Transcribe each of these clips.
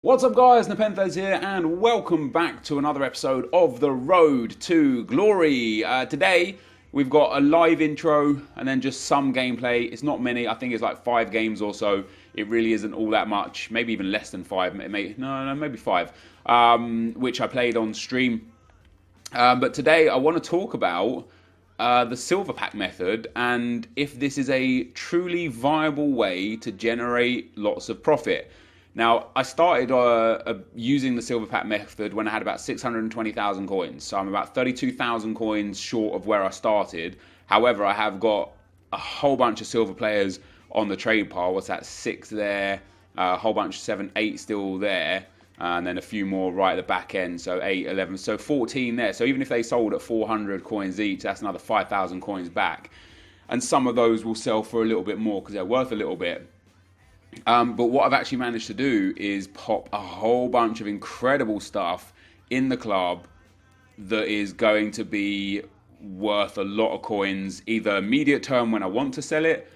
What's up guys, NepentheZ here and welcome back to another episode of The Road to Glory. Today we've got a live intro and then just some gameplay. It's not many, I think it's like 5 games or so. It really isn't all that much, maybe even less than 5, maybe 5, which I played on stream. But today I want to talk about the silver pack method and if this is a truly viable way to generate lots of profit. Now, I started using the silver pack method when I had about 620,000 coins. So I'm about 32,000 coins short of where I started. However, I have got a whole bunch of silver players on the trade pile. What's that? 6 there, a whole bunch of 7, 8 still there. And then a few more right at the back end. So 8, 11, so 14 there. So even if they sold at 400 coins each, that's another 5,000 coins back. And some of those will sell for a little bit more because they're worth a little bit. But what I've actually managed to do is pop a whole bunch of incredible stuff in the club that is going to be worth a lot of coins, either immediate term when I want to sell it,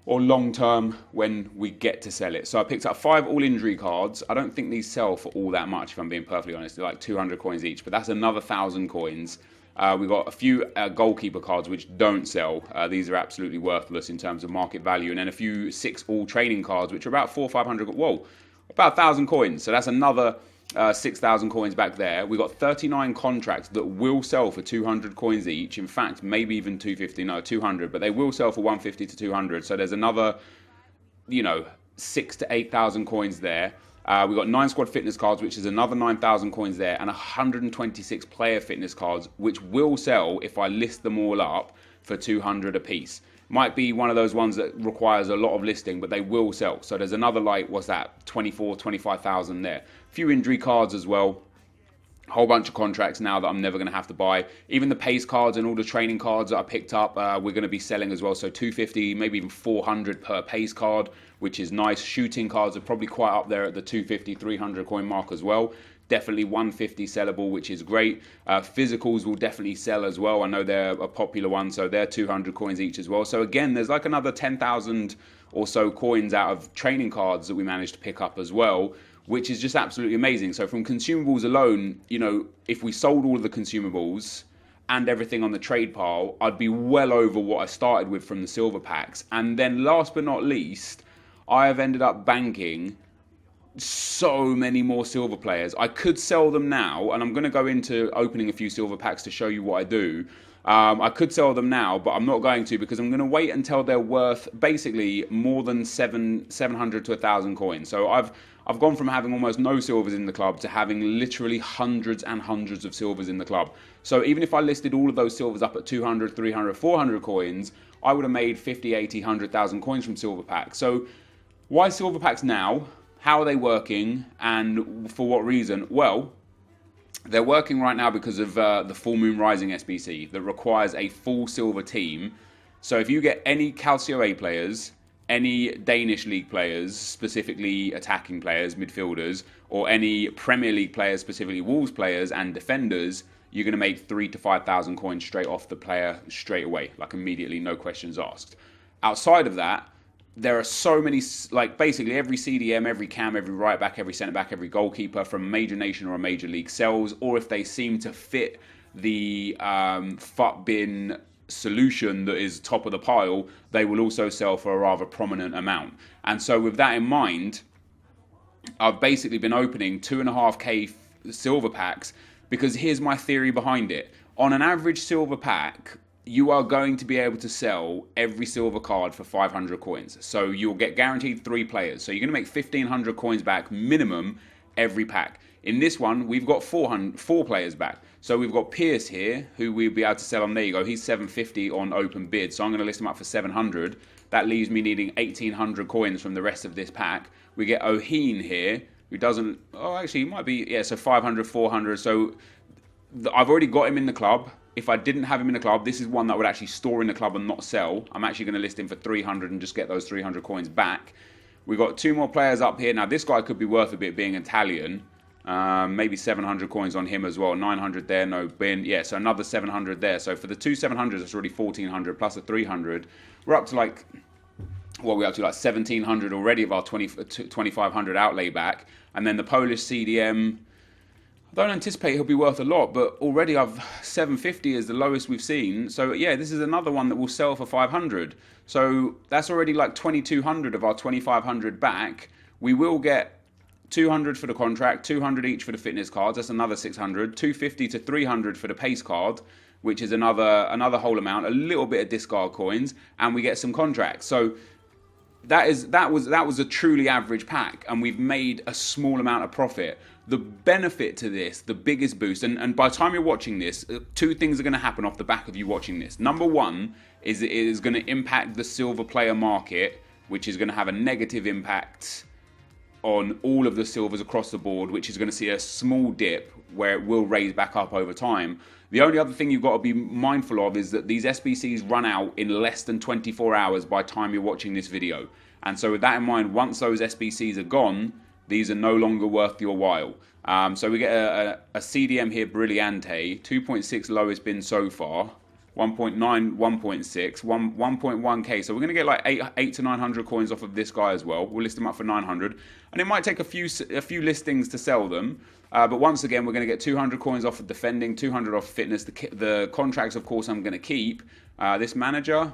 or long term when we get to sell it. So I picked up 5 all injury cards. I don't think these sell for all that much, if I'm being perfectly honest. They're like 200 coins each, but that's another 1,000 coins. We've got a few goalkeeper cards which don't sell. These are absolutely worthless in terms of market value. And then a few 6 all training cards, which are about 400 or 500, about 1,000 coins. So that's another 6,000 coins back there. We've got 39 contracts that will sell for 200 coins each. In fact, maybe even 250, no, 200, but they will sell for 150 to 200. So there's another, 6 to 8,000 coins there. We've got 9 squad fitness cards, which is another 9,000 coins there, and 126 player fitness cards, which will sell if I list them all up for 200 a piece. Might be one of those ones that requires a lot of listing, but they will sell. So there's another, 25,000 there. A few injury cards as well. A whole bunch of contracts now that I'm never going to have to buy. Even the pace cards and all the training cards that I picked up, we're going to be selling as well. So 250, maybe even 400 per pace card, which is nice. Shooting cards are probably quite up there at the 250, 300 coin mark as well. Definitely 150 sellable, which is great. Physicals will definitely sell as well. I know they're a popular one, so they're 200 coins each as well. So again, there's like another 10,000 or so coins out of training cards that we managed to pick up as well, which is just absolutely amazing. So from consumables alone, if we sold all of the consumables and everything on the trade pile, I'd be well over what I started with from the silver packs. And then last but not least, I have ended up banking so many more silver players. I could sell them now, and I'm going to go into opening a few silver packs to show you what I do. I could sell them now, but I'm not going to because I'm going to wait until they're worth basically more than 700 to 1,000 coins. So I've gone from having almost no silvers in the club to having literally hundreds and hundreds of silvers in the club. So even if I listed all of those silvers up at 200, 300, 400 coins, I would have made 50, 80, 100,000 coins from silver packs. So why silver packs now? How are they working and for what reason? Well, they're working right now because of the Full Moon Rising SBC that requires a full silver team. So if you get any Calcio A players, any Danish League players, specifically attacking players, midfielders, or any Premier League players, specifically Wolves players and defenders, you're going to make 3,000 to 5,000 coins straight off the player straight away, like immediately, no questions asked. Outside of that, there are so many, basically every CDM, every cam, every right back, every centre back, every goalkeeper from a major nation or a major league sells, or if they seem to fit the FUT bin solution that is top of the pile, they will also sell for a rather prominent amount. And so with that in mind, I've basically been opening 2.5k silver packs because here's my theory behind it. On an average silver pack, you are going to be able to sell every silver card for 500 coins. So you'll get guaranteed 3 players. So you're going to make 1,500 coins back minimum every pack. In this one, we've got 4 players back. So we've got Pierce here, who we'll be able to sell on. There you go. He's 750 on open bid. So I'm going to list him up for 700. That leaves me needing 1,800 coins from the rest of this pack. We get Oheen here, who doesn't... Oh, actually, he might be... Yeah, so 500, 400. So I've already got him in the club. If I didn't have him in the club, this is one that I would actually store in the club and not sell. I'm actually going to list him for 300 and just get those 300 coins back. We've got 2 more players up here. Now, this guy could be worth a bit being Italian. Maybe 700 coins on him as well. 900 there, no bin. Yeah, so another 700 there. So for the 2 700s, it's already 1,400 plus a 300. We're up to like 1,700 already of our 2,500 outlay back. And then the Polish CDM, I don't anticipate he'll be worth a lot, but already I've 750 is the lowest we've seen. So yeah, this is another one that will sell for 500. So that's already like 2,200 of our 2,500 back. We will get 200 for the contract, 200 each for the fitness cards. That's another 600. 250 to 300 for the pace card, which is another whole amount. A little bit of discard coins, and we get some contracts. So that was a truly average pack, and we've made a small amount of profit. The benefit to this, the biggest boost, and by the time you're watching this, two things are going to happen off the back of you watching this. Number one is it is going to impact the silver player market, which is going to have a negative impact on all of the silvers across the board, which is going to see a small dip where it will raise back up over time. The only other thing you've got to be mindful of is that these SBCs run out in less than 24 hours by the time you're watching this video. And so with that in mind, once those SBCs are gone, these are no longer worth your while. So we get a CDM here, Brillante, 2.6 lowest been so far, 1.9, 1.6, 1.1k. So we're going to get like 8 to 900 coins off of this guy as well. We'll list them up for 900, and it might take a few listings to sell them. But once again, we're going to get 200 coins off of defending, 200 off fitness. The contracts, of course, I'm going to keep. This manager,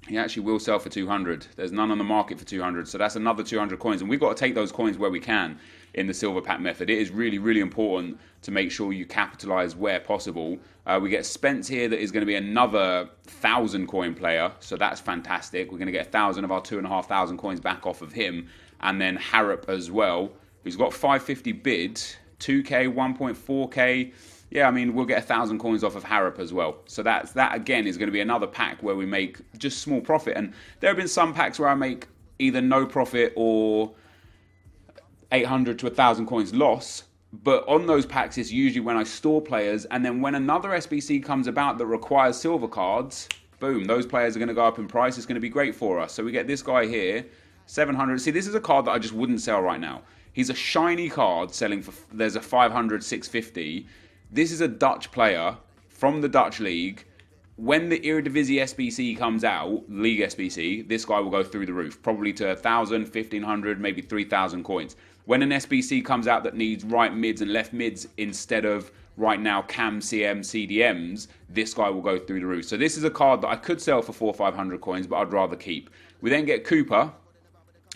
he actually will sell for 200. There's none on the market for 200, so that's another 200 coins. And we've got to take those coins where we can in the silver pack method. It is really, really important to make sure you capitalize where possible. We get Spence here that is going to be another 1,000 coin player, so that's fantastic. We're going to get 1,000 of our 2,500 coins back off of him. And then Harrop as well, who's got 550 bid, 2k, 1.4k. Yeah, I mean, we'll get 1,000 coins off of Harrop as well. So that again is going to be another pack where we make just small profit. And there have been some packs where I make either no profit or 800 to 1,000 coins loss. But on those packs, it's usually when I store players. And then when another SBC comes about that requires silver cards, boom, those players are going to go up in price. It's going to be great for us. So we get this guy here, 700. See, this is a card that I just wouldn't sell right now. He's a shiny card selling for, there's a 500, 650. This is a Dutch player from the Dutch league. When the Eredivisie SBC comes out, League SBC, this guy will go through the roof, probably to 1,000, 1,500, maybe 3,000 coins. When an SBC comes out that needs right mids and left mids instead of right now CAM, CM, CDMs, this guy will go through the roof. So this is a card that I could sell for 400 or 500 coins, but I'd rather keep. We then get Cooper.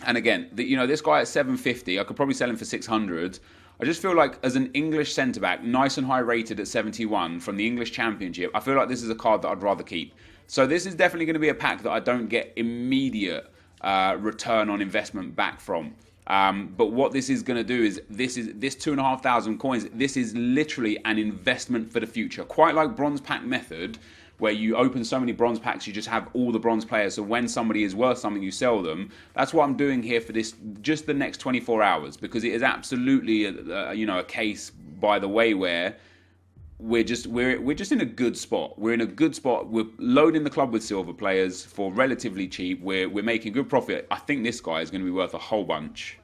And again, this guy at 750, I could probably sell him for 600. I just feel like as an English centre-back, nice and high rated at 71 from the English Championship, I feel like this is a card that I'd rather keep. So this is definitely going to be a pack that I don't get immediate return on investment back from. But what this is going to do is this 2,500 coins, this is literally an investment for the future. Quite like bronze pack method, where you open so many bronze packs, you just have all the bronze players. So when somebody is worth something, you sell them. That's what I'm doing here for this, just the next 24 hours, because it is absolutely a case, by the way, where we're just in a good spot. We're in a good spot. We're loading the club with silver players for relatively cheap. We're making good profit. I think this guy is going to be worth a whole bunch.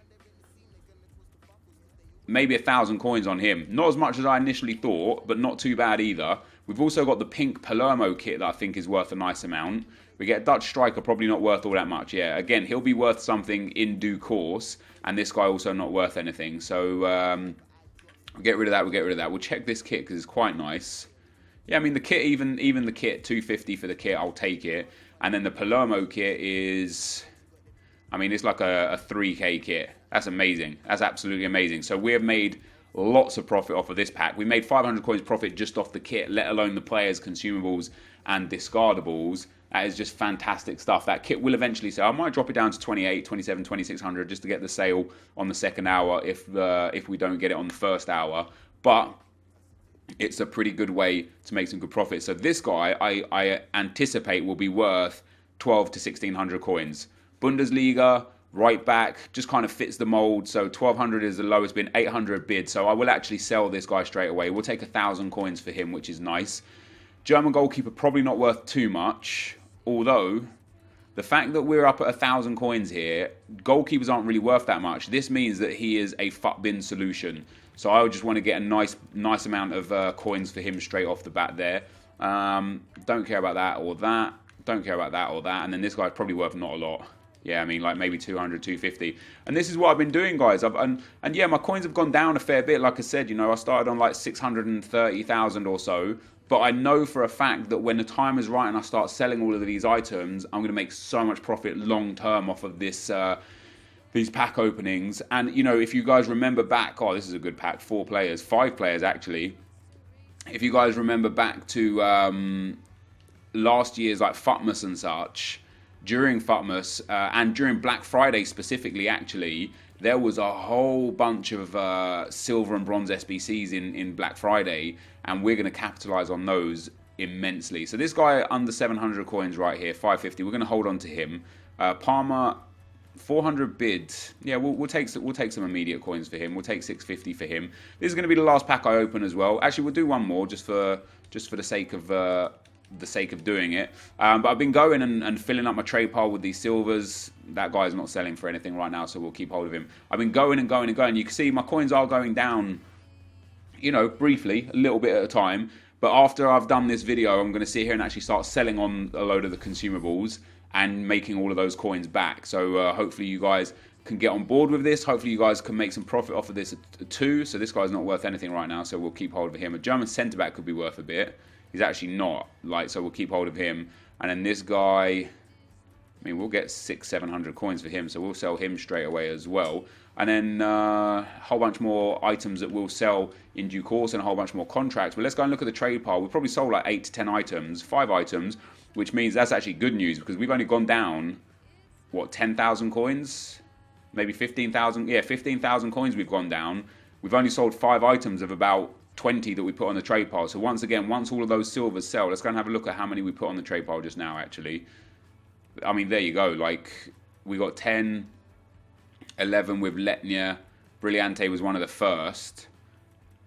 Maybe 1,000 coins on him. Not as much as I initially thought, but not too bad either. We've also got the pink Palermo kit that I think is worth a nice amount. We get a Dutch striker, probably not worth all that much. Yeah, again, he'll be worth something in due course. And this guy also not worth anything. So we'll get rid of that, We'll check this kit because it's quite nice. Yeah, I mean, the kit, even the kit, 250 for the kit, I'll take it. And then the Palermo kit is, I mean, it's like a 3k kit. That's amazing. That's absolutely amazing. So we have made lots of profit off of this pack. We made 500 coins profit just off the kit, let alone the players, consumables, and discardables. That is just fantastic stuff. That kit will eventually sell. I might drop it down to 28, 27, 2600 just to get the sale on the second hour if we don't get it on the first hour. But it's a pretty good way to make some good profit. So this guy, I anticipate will be worth 12 to 1600 coins. Bundesliga, right back, just kind of fits the mold. So 1,200 is the lowest bid, 800 bid. So I will actually sell this guy straight away. We'll take 1,000 coins for him, which is nice. German goalkeeper, probably not worth too much. Although, the fact that we're up at 1,000 coins here, goalkeepers aren't really worth that much. This means that he is a FUT bin solution. So I would just want to get a nice amount of coins for him straight off the bat there. Don't care about that or that. Don't care about that or that. And then this guy's probably worth not a lot. Yeah, I mean, like maybe 200, 250. And this is what I've been doing, guys. And yeah, my coins have gone down a fair bit. Like I said, you know, I started on like 630,000 or so. But I know for a fact that when the time is right and I start selling all of these items, I'm going to make so much profit long term off of this these pack openings. And, you know, if you guys remember back, oh, this is a good pack, 4 players, 5 players actually. If you guys remember back to last year's like Futmas and such, during Futmas and during Black Friday specifically, actually, there was a whole bunch of silver and bronze SBCs in Black Friday, and we're going to capitalize on those immensely. So this guy under 700 coins right here, 550, we're going to hold on to him. Palmer, 400 bid. Yeah, we'll take some immediate coins for him. We'll take 650 for him. This is going to be the last pack I open as well. Actually, we'll do one more just for the sake of doing it. But I've been going and filling up my trade pile with these silvers. That guy's not selling for anything right now, so we'll keep hold of him. I've been going and going and going. You can see my coins are going down, you know, briefly, a little bit at a time. But after I've done this video, I'm going to sit here and actually start selling on a load of the consumables and making all of those coins back. So hopefully you guys can get on board with this. Hopefully you guys can make some profit off of this too. So this guy's not worth anything right now, so we'll keep hold of him. A German centre-back could be worth a bit. He's actually not, like, so we'll keep hold of him. And then this guy, I mean, we'll get 600-700 coins for him, so we'll sell him straight away as well. And then a whole bunch more items that we'll sell in due course and a whole bunch more contracts. But let's go and look at the trade pile. We've probably sold like 8 to 10 items, 5 items, which means that's actually good news because we've only gone down, what, 10,000 coins? Maybe 15,000? Yeah, 15,000 coins we've gone down. We've only sold 5 items of about 20 that we put on the trade pile. So once again, once all of those silvers sell, let's go and have a look at how many we put on the trade pile just now, actually. I mean, there you go. Like, we got 10, 11 with Letnia. Brilliante was one of the first.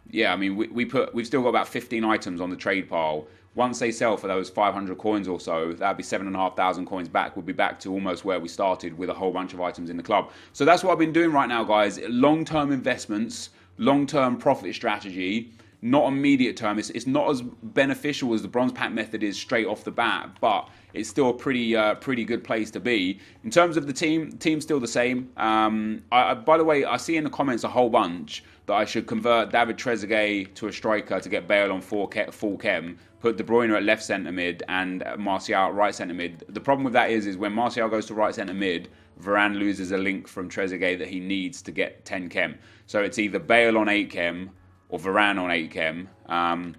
Yeah, I mean, we've still got about 15 items on the trade pile. Once they sell for those 500 coins or so, that'd be 7,500 coins back. We'll be back to almost where we started with a whole bunch of items in the club. So that's what I've been doing right now, guys. Long-term investments, long-term profit strategy, not immediate term. It's not as beneficial as the bronze pack method is straight off the bat, but it's still a pretty good place to be. In terms of the team's still the same. By the way, I see in the comments a whole bunch that I should convert David Trezeguet to a striker to get Bale on full chem, put De Bruyne at left centre mid and Martial at right centre mid. The problem with that is when Martial goes to right centre mid, Varane loses a link from Trezeguet that he needs to get 10 chem. So it's either Bale on 8 chem or Varane on 8 chem. And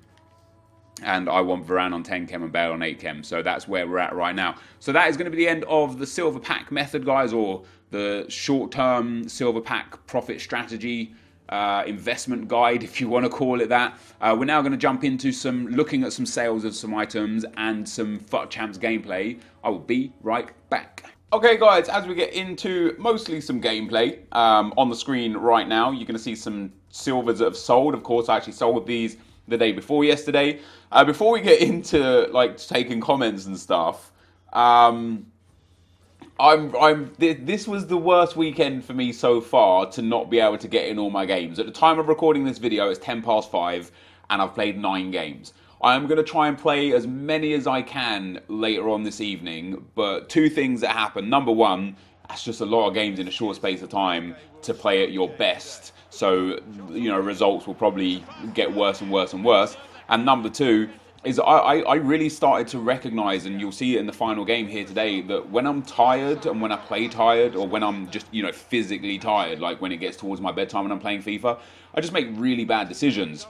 I want Varane on 10 chem and Bale on 8 chem. So that's where we're at right now. So that is going to be the end of the silver pack method, guys, or the short-term silver pack profit strategy investment guide, if you want to call it that. We're now going to jump into looking at some sales of some items and some FUT Champs gameplay. I will be right back. Okay, guys, as we get into mostly some gameplay on the screen right now, you're going to see some silvers that have sold. Of course, I actually sold these the day before yesterday. Before we get into like taking comments and stuff, this was the worst weekend for me so far to not be able to get in all my games. At the time of recording this video, it's 5:10 and I've played 9 games. I am going to try and play as many as I can later on this evening, but 2 things that happen. Number 1, that's just a lot of games in a short space of time to play at your best. So, you know, results will probably get worse and worse and worse. And number 2 is I really started to recognize, and you'll see it in the final game here today, that when I'm tired and when I play tired, or when I'm just, you know, physically tired, like when it gets towards my bedtime when I'm playing FIFA, I just make really bad decisions.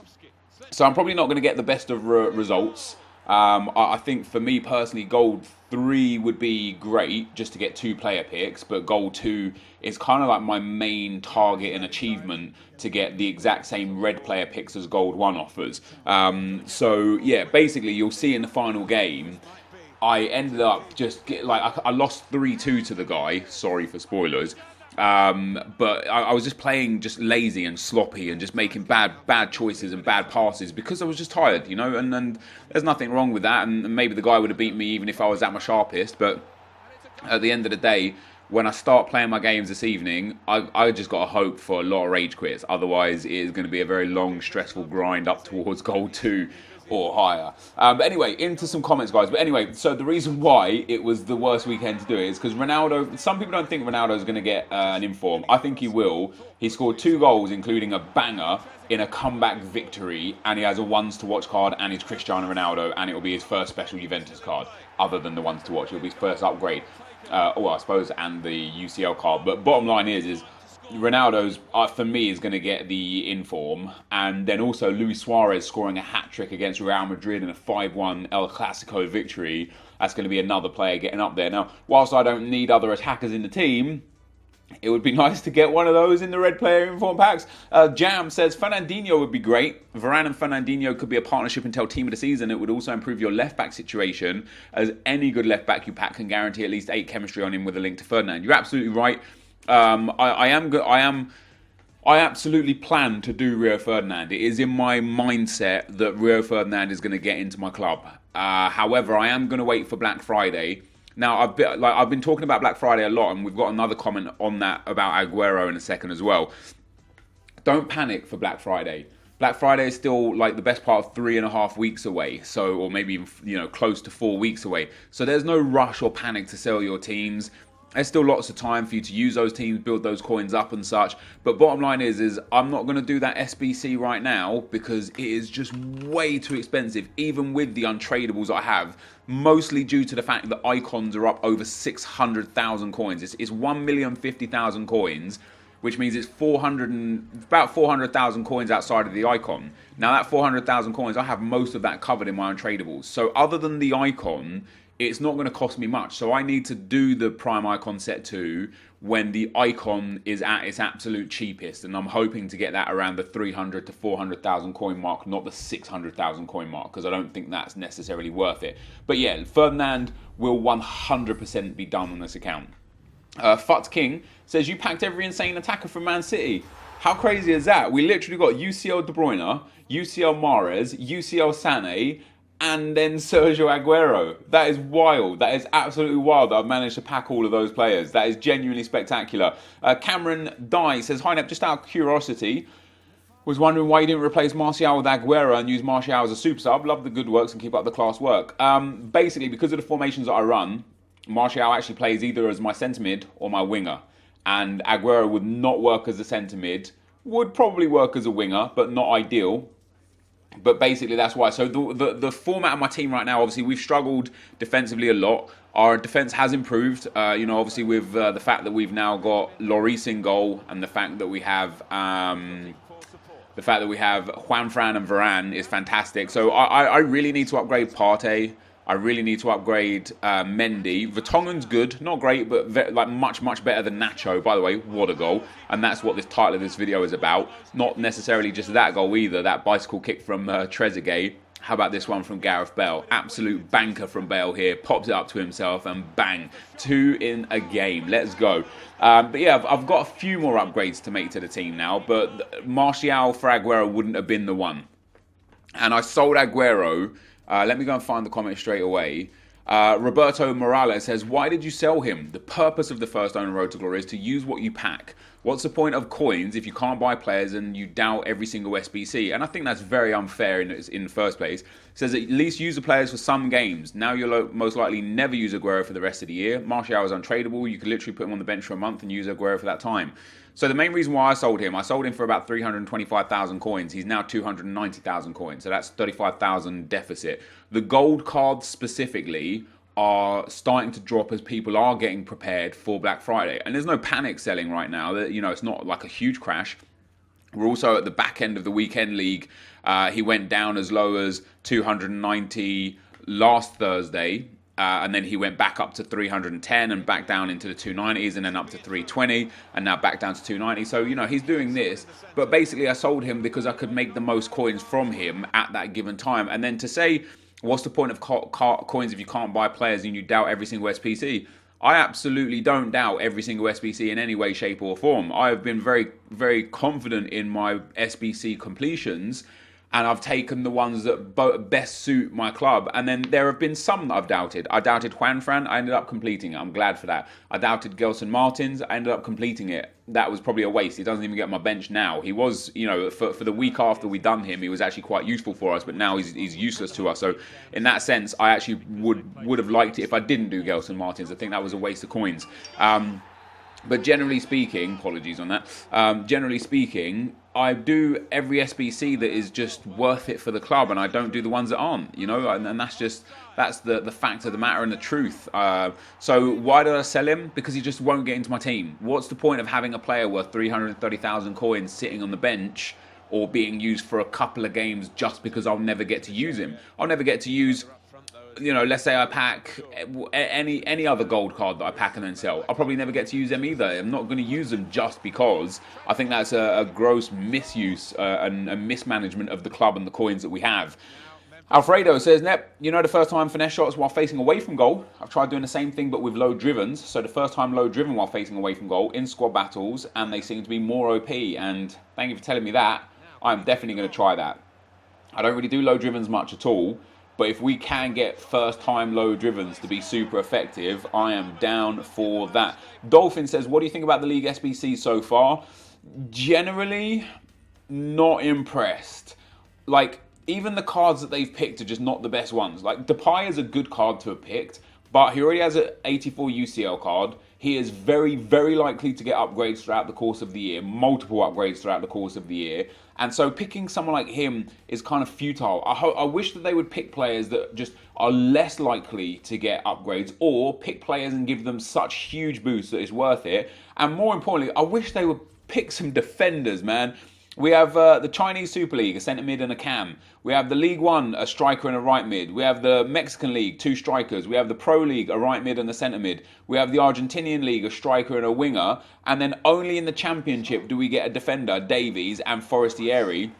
So I'm probably not going to get the best of results. I think for me personally, gold 3 would be great just to get 2 player picks, but gold 2 is kind of like my main target and achievement to get the exact same red player picks as gold 1 offers. So yeah, basically you'll see in the final game, I ended up I lost 3-2 to the guy. Sorry for spoilers. But I was just playing just lazy and sloppy and just making bad choices and bad passes because I was just tired, you know, and there's nothing wrong with that, and maybe the guy would have beat me even if I was at my sharpest, but at the end of the day, when I start playing my games this evening, I just got to hope for a lot of rage quits. Otherwise, it is going to be a very long, stressful grind up towards gold 2. or higher. But anyway, into some comments, guys. But anyway, so the reason why it was the worst weekend to do it is because Ronaldo, some people don't think Ronaldo's going to get an inform. I think he will. He scored 2 goals, including a banger in a comeback victory, and he has a ones to watch card, and he's Cristiano Ronaldo, and it will be his first special Juventus card, other than the ones to watch. It will be his first upgrade, well, I suppose, and the UCL card. But bottom line is Ronaldo's, for me, is going to get the inform, and then also Luis Suarez scoring a hat-trick against Real Madrid in a 5-1 El Clasico victory. That's going to be another player getting up there. Now, whilst I don't need other attackers in the team, it would be nice to get one of those in the red player inform packs. Jam says Fernandinho would be great. Varane and Fernandinho could be a partnership until team of the season. It would also improve your left back situation, as any good left back you pack can guarantee at least 8 chemistry on him with a link to Ferdinand. You're absolutely right. I absolutely plan to do Rio Ferdinand. It is in my mindset that Rio Ferdinand is going to get into my club. However, I am going to wait for Black Friday. Now, I've been talking about Black Friday a lot, and we've got another comment on that about Aguero in a second as well. Don't panic for Black Friday. Black Friday is still like the best part of 3.5 weeks away, so, or maybe even, close to 4 weeks away. So there's no rush or panic to sell your teams. There's still lots of time for you to use those teams, build those coins up and such. But bottom line is I'm not going to do that SBC right now because it is just way too expensive, even with the untradables I have, mostly due to the fact that icons are up over 600,000 coins. It's 1,050,000 coins, which means it's about 400,000 coins outside of the icon. Now that 400,000 coins, I have most of that covered in my untradables. So other than the icon, it's not going to cost me much. So I need to do the Prime Icon Set 2 when the icon is at its absolute cheapest. And I'm hoping to get that around the 300 to 400,000 coin mark, not the 600,000 coin mark, because I don't think that's necessarily worth it. But yeah, Ferdinand will 100% be done on this account. Futz King says, you packed every insane attacker from Man City. How crazy is that? We literally got UCL De Bruyne, UCL Mahrez, UCL Sané, and then Sergio Aguero. That is wild. That is absolutely wild that I've managed to pack all of those players. That is genuinely spectacular. Cameron Dye says, hi Nep, just out of curiosity, was wondering why you didn't replace Martial with Aguero and use Martial as a super sub. Love the good works and keep up the class work. Basically, because of the formations that I run, Martial actually plays either as my centre mid or my winger. And Aguero would not work as a centre mid, would probably work as a winger, but not ideal. But basically, that's why. So the format of my team right now, obviously, we've struggled defensively a lot. Our defence has improved, obviously with the fact that we've now got Lloris in goal, and the fact that we have Juan Fran and Varane is fantastic. So I really need to upgrade Partey. I really need to upgrade Mendy. Vertonghen's good, not great, but much better than Nacho. By the way, what a goal! And that's what this title of this video is about. Not necessarily just that goal either. That bicycle kick from Trezeguet. How about this one from Gareth Bale? Absolute banker from Bale here. Pops it up to himself and bang, 2 in a game. Let's go. But yeah, I've got a few more upgrades to make to the team now. But Martial for Aguero wouldn't have been the one. And I sold Aguero. Let me go and find the comment straight away. Roberto Morales says, why did you sell him? The purpose of the first owner road to glory is to use what you pack. What's the point of coins if you can't buy players and you doubt every single SBC? And I think that's very unfair in the first place. It says at least use the players for some games. Now you'll most likely never use Aguero for the rest of the year. Martial is untradeable. You could literally put him on the bench for a month and use Aguero for that time. So the main reason why I sold him for about 325,000 coins. He's now 290,000 coins. So that's 35,000 deficit. The gold cards specifically are starting to drop as people are getting prepared for Black Friday. And there's no panic selling right now. It's not like a huge crash. We're also at the back end of the weekend league. He went down as low as 290 last Thursday. And then he went back up to 310 and back down into the 290s and then up to 320 and now back down to 290. So, he's doing this. But basically, I sold him because I could make the most coins from him at that given time. And then to say, what's the point of coins if you can't buy players and you doubt every single SPC? I absolutely don't doubt every single SBC in any way, shape or form. I have been very, very confident in my SBC completions. and I've taken the ones that best suit my club. And then there have been some that I've doubted. I doubted Juan Fran. I ended up completing it. I'm glad for that. I doubted Gelson Martins. I ended up completing it. That was probably a waste. He doesn't even get on my bench now. He was, you know, for the week after we done him, he was actually quite useful for us, but now he's useless to us. So in that sense, I actually would have liked it if I didn't do Gelson Martins. I think that was a waste of coins. But generally speaking, apologies on that, generally speaking, I do every SBC that is just worth it for the club, and I don't do the ones that aren't, you know, and that's the fact of the matter and the truth. So why did I sell him? Because he just won't get into my team. What's the point of having a player worth 330,000 coins sitting on the bench or being used for a couple of games just because I'll never get to use him? I'll never get to use, you know, let's say I pack any other gold card that I pack and then sell. I'll probably never get to use them either. I'm not going to use them just because. I think that's a gross misuse and a mismanagement of the club and the coins that we have. Alfredo says, Nep, you know, the first time finesse shots while facing away from goal. I've tried doing the same thing but with low drivens. So the first time low driven while facing away from goal in squad battles, and they seem to be more OP. And thank you for telling me that. I'm definitely going to try that. I don't really do low drivens much at all. But if we can get first-time low drivens to be super effective, I am down for that. Dolphin says, what do you think about the League SBC so far? Generally, not impressed. Like, even the cards that they've picked are just not the best ones. Like, Depay is a good card to have picked, but he already has an 84 UCL card. He is very, very likely to get upgrades throughout the course of the year, multiple upgrades throughout the course of the year. And so picking someone like him is kind of futile. I wish that they would pick players that just are less likely to get upgrades, or pick players and give them such huge boosts that it's worth it. And more importantly, I wish they would pick some defenders, man. We have the Chinese Super League, a centre mid and a cam. We have the League One, a striker and a right mid. We have the Mexican League, 2 strikers. We have the Pro League, a right mid and a centre mid. We have the Argentinian League, a striker and a winger. And then only in the Championship do we get a defender, Davies, and Forestieri.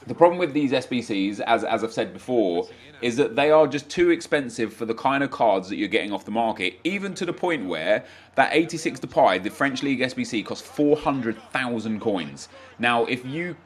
The problem with these SBCs, as I've said before, is that they are just too expensive for the kind of cards that you're getting off the market, even to the point where that 86 Depay, the French League SBC, costs 400,000 coins. Now, if you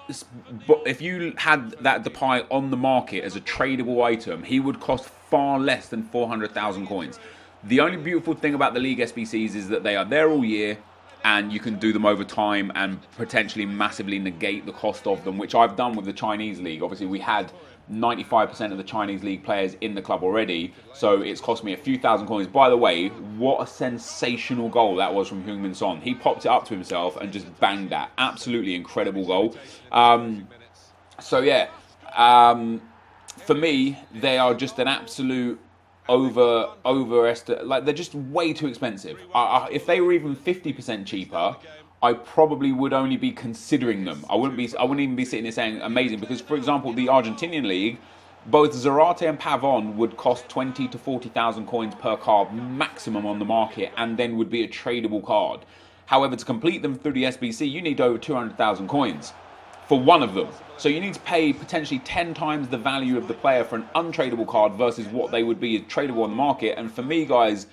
had that Depay on the market as a tradable item, he would cost far less than 400,000 coins. The only beautiful thing about the League SBCs is that they are there all year, and you can do them over time and potentially massively negate the cost of them, which I've done with the Chinese League. Obviously, we had 95% of the Chinese League players in the club already, so it's cost me a few thousand coins. By the way, what a sensational goal that was from Heung-min Son. He popped it up to himself and just banged that. Absolutely incredible goal. So yeah, for me, they are just an absolute like, they're just way too expensive. If they were even 50% cheaper, I probably would only be considering them. I wouldn't even be sitting here saying amazing, because, for example, the Argentinian League, both Zarate and Pavon would cost 20 to 40,000 coins per card maximum on the market, and then would be a tradable card. However, to complete them through the SBC, you need over 200,000 coins for one of them. So you need to pay potentially 10 times the value of the player for an untradeable card versus what they would be tradable on the market. And for me, guys,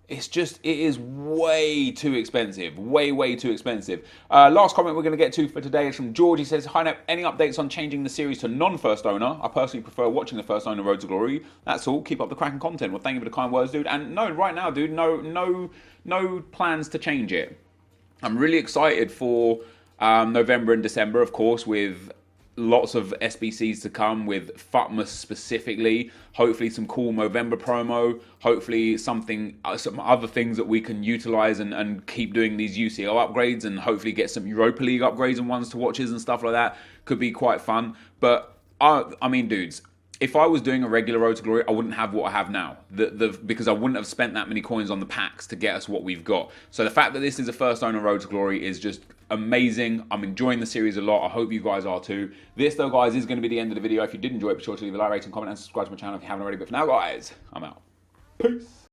it is way too expensive. Way too expensive. Last comment we're going to get to for today is from George. He says, hi, Nep, any updates on changing the series to non-first owner? I personally prefer watching the first owner Road to Glory. That's all. Keep up the cracking content. Well, thank you for the kind words, dude. And no, right now, dude, no plans to change it. I'm really excited for November and December, of course, with lots of SBCs to come, with Futmas specifically. Hopefully some cool Movember promo. Hopefully some other things that we can utilize and keep doing these UCL upgrades, and hopefully get some Europa League upgrades and ones to watches and stuff like that. Could be quite fun. But I mean, dudes, if I was doing a regular Road to Glory, I wouldn't have what I have now. Because I wouldn't have spent that many coins on the packs to get us what we've got. So the fact that this is a first owner Road to Glory is just amazing. I'm enjoying the series a lot. I hope you guys are too. This, though, guys, is going to be the end of the video. If you did enjoy it, be sure to leave a like, rating, comment, and subscribe to my channel if you haven't already. But for now, guys, I'm out. Peace.